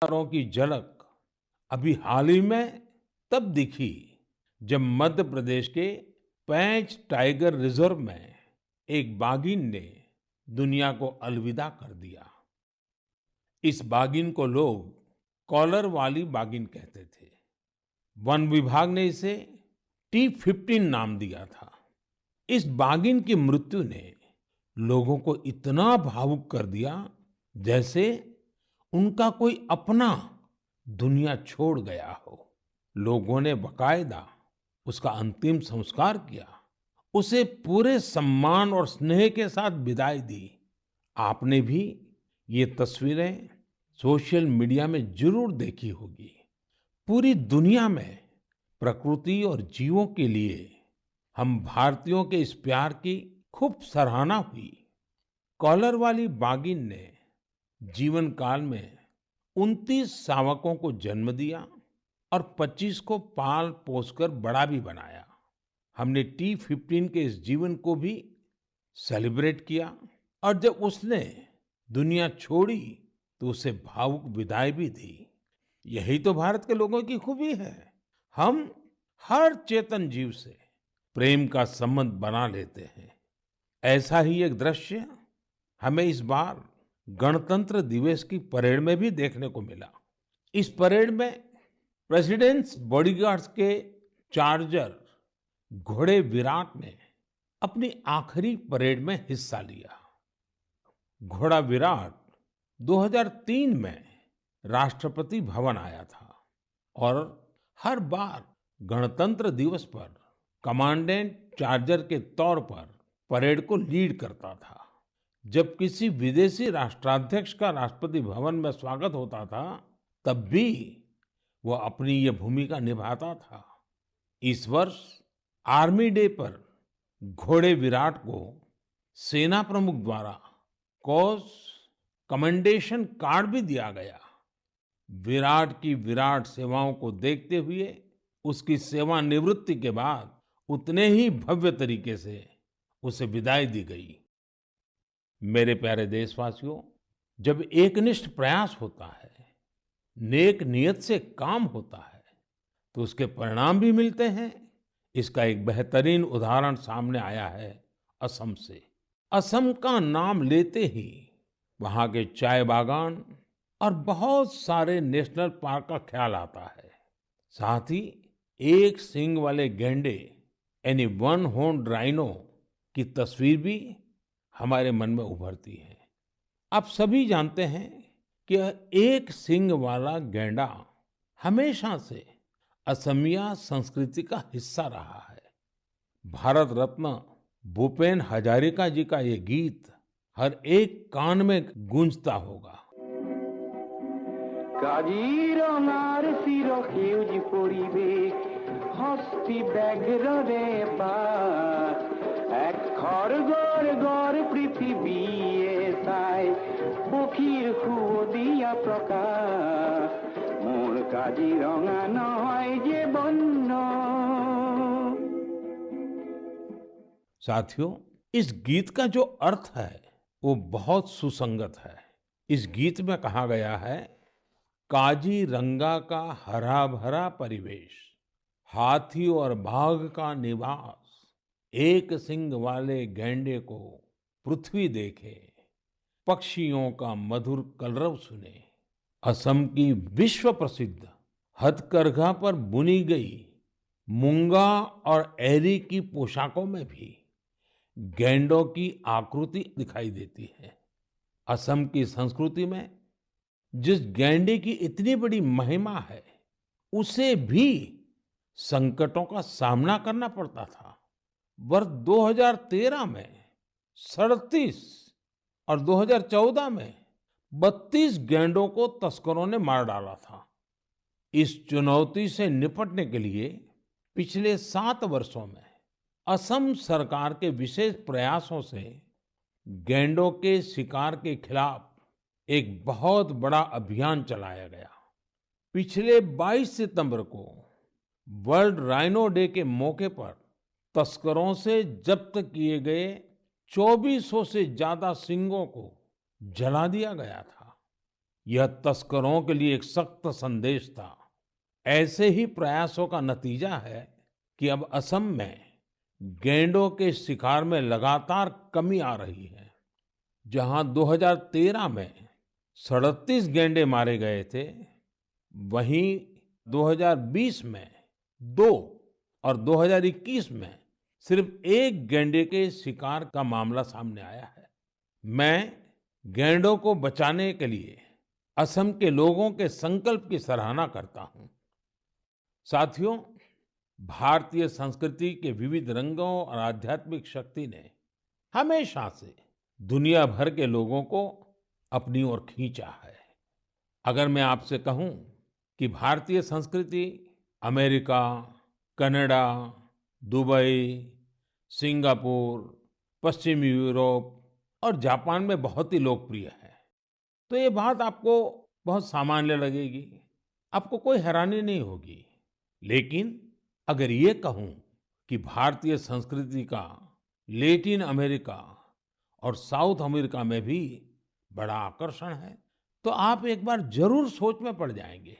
संस्कारों की झलक अभी हाल ही में तब दिखी जब मध्य प्रदेश के पेंच टाइगर रिजर्व में एक बाघिन ने दुनिया को अलविदा कर दिया। इस बाघिन को लोग कॉलर वाली बाघिन कहते थे। वन विभाग ने इसे T15 नाम दिया था। इस बाघिन की मृत्यु ने लोगों को इतना भावुक कर दिया जैसे उनका कोई अपना दुनिया छोड़ गया हो। लोगों ने बाकायदा उसका अंतिम संस्कार किया, उसे पूरे सम्मान और स्नेह के साथ विदाई दी। आपने भी ये तस्वीरें सोशल मीडिया में जरूर देखी होगी। पूरी दुनिया में प्रकृति और जीवों के लिए हम भारतीयों के इस प्यार की खूब सराहना हुई। कॉलर वाली बाघिन ने जीवन काल में 29 शावकों को जन्म दिया और 25 को पाल पोसकर बड़ा भी बनाया। हमने T15 के इस जीवन को भी सेलिब्रेट किया और जब उसने दुनिया छोड़ी तो उसे भावुक विदाई भी दी। यही तो भारत के लोगों की खूबी है। हम हर चेतन जीव से प्रेम का संबंध बना लेते हैं। ऐसा ही एक दृश्य हमें इस बार गणतंत्र दिवस की परेड में भी देखने को मिला। इस परेड में प्रेसिडेंट्स बॉडीगार्ड्स के चार्जर घोड़े विराट ने अपनी आखिरी परेड में हिस्सा लिया। घोड़ा विराट 2003 में राष्ट्रपति भवन आया था और हर बार गणतंत्र दिवस पर कमांडेंट चार्जर के तौर पर परेड को लीड करता था। जब किसी विदेशी राष्ट्राध्यक्ष का राष्ट्रपति भवन में स्वागत होता था, तब भी वो अपनी ये भूमिका निभाता था। इस वर्ष आर्मी डे पर घोड़े विराट को सेना प्रमुख द्वारा कॉज कमेंडेशन कार्ड भी दिया गया। विराट की विराट सेवाओं को देखते हुए उसकी सेवानिवृत्ति के बाद उतने ही भव्य तरीके से उसे विदाई दी गई। मेरे प्यारे देशवासियों, जब एकनिष्ठ प्रयास होता है, नेक नियत से काम होता है, तो उसके परिणाम भी मिलते हैं। इसका एक बेहतरीन उदाहरण सामने आया है असम से। असम का नाम लेते ही वहां के चाय बागान और बहुत सारे नेशनल पार्क का ख्याल आता है। साथ ही एक सींग वाले गैंडे यानी वन हॉर्न्ड राइनो की तस्वीर भी हमारे मन में उभरती है। आप सभी जानते हैं कि एक सींग वाला गैंडा हमेशा से असमिया संस्कृति का हिस्सा रहा है। भारत रत्न भूपेन हजारिका जी का ये गीत हर एक कान में गूंजता होगा। কাজিৰঙাৰ চিৰ সেউজ পৰিৱেশ হস্তি ব্যাঘ্ৰ ৰে বাস এক খড়গৰ গড় পৃথিৱীয়ে চাই পক্ষীৰ সুৱদীয়া প্ৰকাশ মোৰ কাজিৰঙা নহয় যে বন্য। साथियों, इस गीत का जो अर्थ है वो बहुत सुसंगत है। इस गीत में कहा गया है, काजीरंगा का हरा भरा परिवेश, हाथी और बाघ का निवास, एक सींग वाले गैंडे को पृथ्वी देखे, पक्षियों का मधुर कलरव सुने। असम की विश्व प्रसिद्ध हथकरघा पर बुनी गई मूंगा और एरी की पोशाकों में भी गैंडों की आकृति दिखाई देती है। असम की संस्कृति में जिस गैंडे की इतनी बड़ी महिमा है, उसे भी संकटों का सामना करना पड़ता था। वर्ष 2013 में 37 और 2014 में 32 गैंडों को तस्करों ने मार डाला था। इस चुनौती से निपटने के लिए पिछले 7 वर्षों में असम सरकार के विशेष प्रयासों से गैंडों के शिकार के खिलाफ एक बहुत बड़ा अभियान चलाया गया। पिछले 22 सितंबर को वर्ल्ड राइनो डे के मौके पर तस्करों से जब्त किए गए 2400 से ज्यादा सींगों को जला दिया गया था। यह तस्करों के लिए एक सख्त संदेश था। ऐसे ही प्रयासों का नतीजा है कि अब असम में गैंडों के शिकार में लगातार कमी आ रही है। जहां 2013 में 37 गैंडे मारे गए थे, वहीं 2020 में 2 और 2021 में सिर्फ एक गैंडे के शिकार का मामला सामने आया है। मैं गैंडों को बचाने के लिए असम के लोगों के संकल्प की सराहना करता हूं। साथियों, भारतीय संस्कृति के विविध रंगों और आध्यात्मिक शक्ति ने हमेशा से दुनिया भर के लोगों को अपनी ओर खींचा है। अगर मैं आपसे कहूं कि भारतीय संस्कृति अमेरिका, कनाडा, दुबई, सिंगापुर, पश्चिमी यूरोप और जापान में बहुत ही लोकप्रिय है, तो ये बात आपको बहुत सामान्य लगेगी, आपको कोई हैरानी नहीं होगी। लेकिन अगर ये कहूं कि भारतीय संस्कृति का लैटिन अमेरिका और साउथ अमेरिका में भी बड़ा आकर्षण है, तो आप एक बार जरूर सोच में पड़ जाएंगे।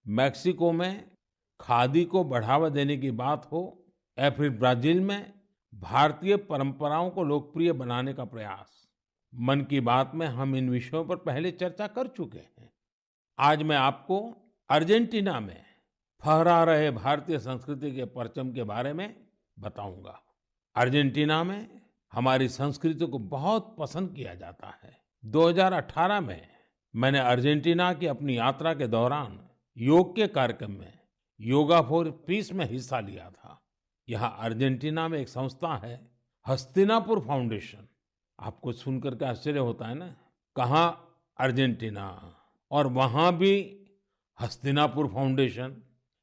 मेक्सिको में खादी को बढ़ावा देने की बात हो या फिर ब्राजील में भारतीय परंपराओं को लोकप्रिय बनाने का प्रयास, मन की बात में हम इन विषयों पर पहले चर्चा कर चुके हैं। आज मैं आपको अर्जेंटीना में फहरा रहे भारतीय संस्कृति के परचम के बारे में बताऊंगा। अर्जेंटीना में हमारी संस्कृति को बहुत पसंद किया जाता है। 2018 में मैंने अर्जेंटीना की अपनी यात्रा के दौरान योग के कार्यक्रम में योगा फॉर पीस में हिस्सा लिया था। यहाँ अर्जेंटीना में एक संस्था है, हस्तिनापुर फाउंडेशन। आपको सुनकर के आश्चर्य होता है ना, कहाँ अर्जेंटीना और वहां भी हस्तिनापुर फाउंडेशन।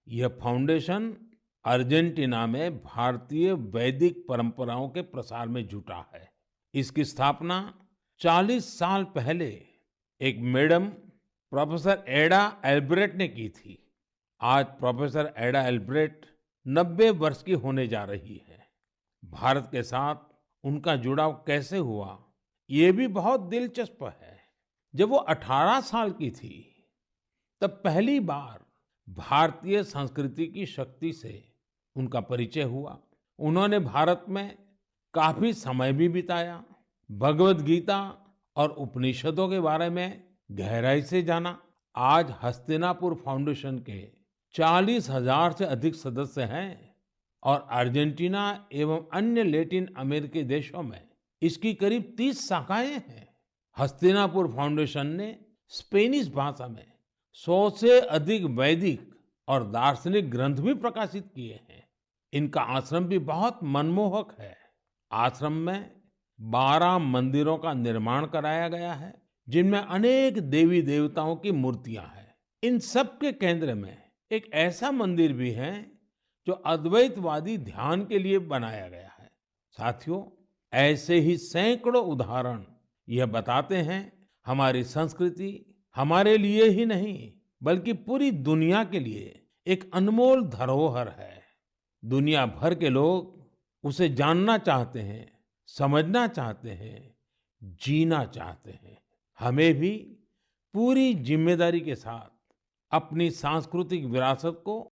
यह फाउंडेशन अर्जेंटीना में भारतीय वैदिक परंपराओं के प्रसार में जुटा है। इसकी स्थापना 40 साल पहले एक मैडम प्रोफेसर एडा एल्ब्रेट ने की थी। आज प्रोफेसर एडा एल्ब्रेट 90 वर्ष की होने जा रही है। भारत के साथ उनका जुड़ाव कैसे हुआ, ये भी बहुत दिलचस्प है। जब वो 18 साल की थी, तब पहली बार भारतीय संस्कृति की शक्ति से उनका परिचय हुआ। उन्होंने भारत में काफी समय भी बिताया, भगवत गीता और उपनिषदों के बारे में गहराई से जाना। आज हस्तिनापुर फाउंडेशन के 40,000 से अधिक सदस्य हैं और अर्जेंटीना एवं अन्य लैटिन अमेरिकी देशों में इसकी करीब 30 शाखाएं हैं। हस्तिनापुर फाउंडेशन ने स्पेनिश भाषा में 100 से अधिक वैदिक और दार्शनिक ग्रंथ भी प्रकाशित किए हैं। इनका आश्रम भी बहुत मनमोहक है। आश्रम में 12 मंदिरों का निर्माण कराया गया है, जिनमें अनेक देवी देवताओं की मूर्तियां हैं। इन सब के केंद्र में एक ऐसा मंदिर भी है जो अद्वैतवादी ध्यान के लिए बनाया गया है। साथियों, ऐसे ही सैकड़ों उदाहरण यह बताते हैं हमारी संस्कृति हमारे लिए ही नहीं बल्कि पूरी दुनिया के लिए एक अनमोल धरोहर है। दुनिया भर के लोग उसे जानना चाहते हैं, समझना चाहते हैं, जीना चाहते हैं। हमें भी पूरी जिम्मेदारी के साथ अपनी सांस्कृतिक विरासत को